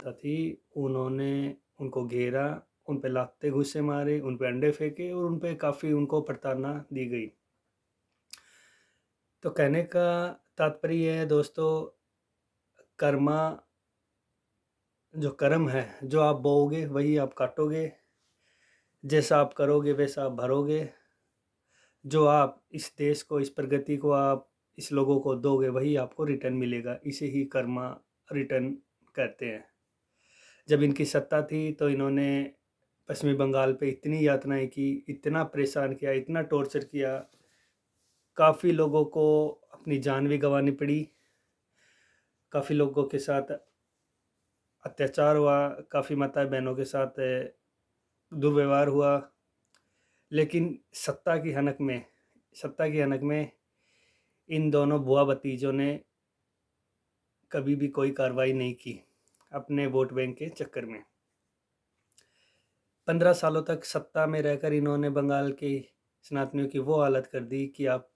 थी, उन्होंने उनको घेरा, उन पे लाते घुसे मारे, उन पे अंडे फेंके और उन पे काफ़ी उनको प्रताड़ना दी गई। तो कहने का तात्पर्य ये है दोस्तों, कर्मा जो कर्म है, जो आप बोओगे वही आप काटोगे, जैसा आप करोगे वैसा आप भरोगे, जो आप इस देश को, इस प्रगति को आप इस लोगों को दोगे वही आपको रिटर्न मिलेगा। इसे ही कर्मा रिटर्न कहते हैं। जब इनकी सत्ता थी तो इन्होंने पश्चिमी बंगाल पे इतनी यातनाएं की, इतना परेशान किया, इतना टॉर्चर किया, काफ़ी लोगों को अपनी जान भी गंवानी पड़ी, काफ़ी लोगों के साथ अत्याचार हुआ, काफ़ी माता बहनों के साथ दुर्व्यवहार हुआ। लेकिन सत्ता की हनक में इन दोनों बुआ भतीजों ने कभी भी कोई कार्रवाई नहीं की अपने वोट बैंक के चक्कर में। 15 सालों तक सत्ता में रहकर इन्होंने बंगाल के सनातनियों की वो हालत कर दी कि आप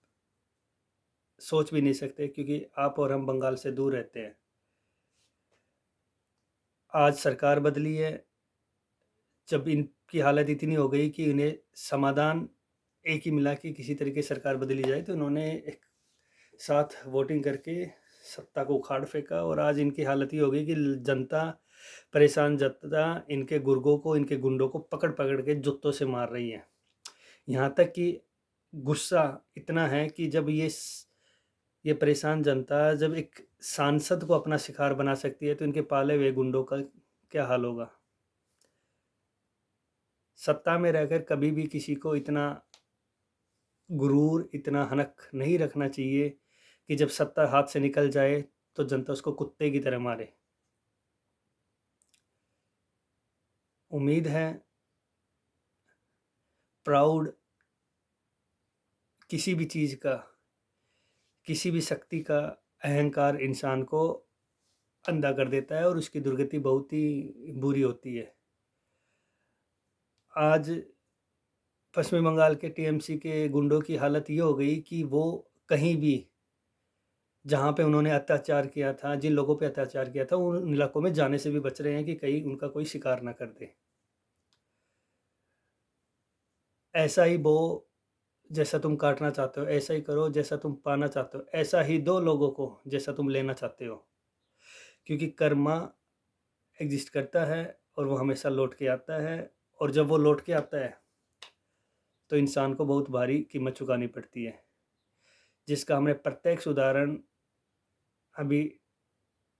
सोच भी नहीं सकते, क्योंकि आप और हम बंगाल से दूर रहते हैं। आज सरकार बदली है, जब इनकी हालत इतनी हो गई कि इन्हें समाधान एक ही मिला कि किसी तरीके से सरकार बदली जाए, तो उन्होंने एक साथ वोटिंग करके सत्ता को उखाड़ फेंका और आज इनकी हालत ये हो गई कि जनता परेशान जनता इनके गुर्गों को, इनके गुंडों को पकड़ पकड़ के जुत्तों से मार रही है। यहाँ तक कि गुस्सा इतना है कि जब ये परेशान जनता जब एक सांसद को अपना शिकार बना सकती है, तो इनके पाले हुए गुंडों का क्या हाल होगा। सत्ता में रहकर कभी भी किसी को इतना गुरूर, इतना हनक नहीं रखना चाहिए कि जब सत्ता हाथ से निकल जाए तो जनता उसको कुत्ते की तरह मारे। उम्मीद है प्राउड किसी भी चीज़ का, किसी भी शक्ति का अहंकार इंसान को अंधा कर देता है और उसकी दुर्गति बहुत ही बुरी होती है। आज पश्चिमी बंगाल के टीएमसी के गुंडों की हालत ये हो गई कि वो कहीं भी जहाँ पे उन्होंने अत्याचार किया था, जिन लोगों पे अत्याचार किया था, उन इलाकों में जाने से भी बच रहे हैं कि कहीं उनका कोई शिकार ना कर दे। ऐसा ही बो, जैसा तुम काटना चाहते हो ऐसा ही करो, जैसा तुम पाना चाहते हो ऐसा ही दो लोगों को जैसा तुम लेना चाहते हो। क्योंकि कर्मा एग्जिस्ट करता है और वो हमेशा लौट के आता है, और जब वो लौट के आता है तो इंसान को बहुत भारी कीमत चुकानी पड़ती है, जिसका हमने प्रत्यक्ष उदाहरण अभी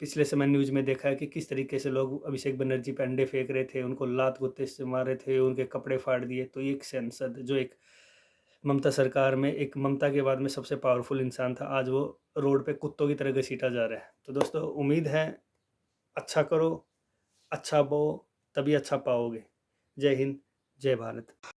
पिछले समय न्यूज़ में देखा है कि किस तरीके से लोग अभिषेक बनर्जी पे अंडे फेंक रहे थे, उनको लात गुत्ते से मार रहे थे, उनके कपड़े फाड़ दिए। तो एक सांसद जो एक ममता सरकार में, एक ममता के बाद में सबसे पावरफुल इंसान था, आज वो रोड पे कुत्तों की तरह घसीटा जा रहा है। तो दोस्तों उम्मीद है अच्छा करो, अच्छा बो, तभी अच्छा पाओगे। जय हिंद, जय भारत।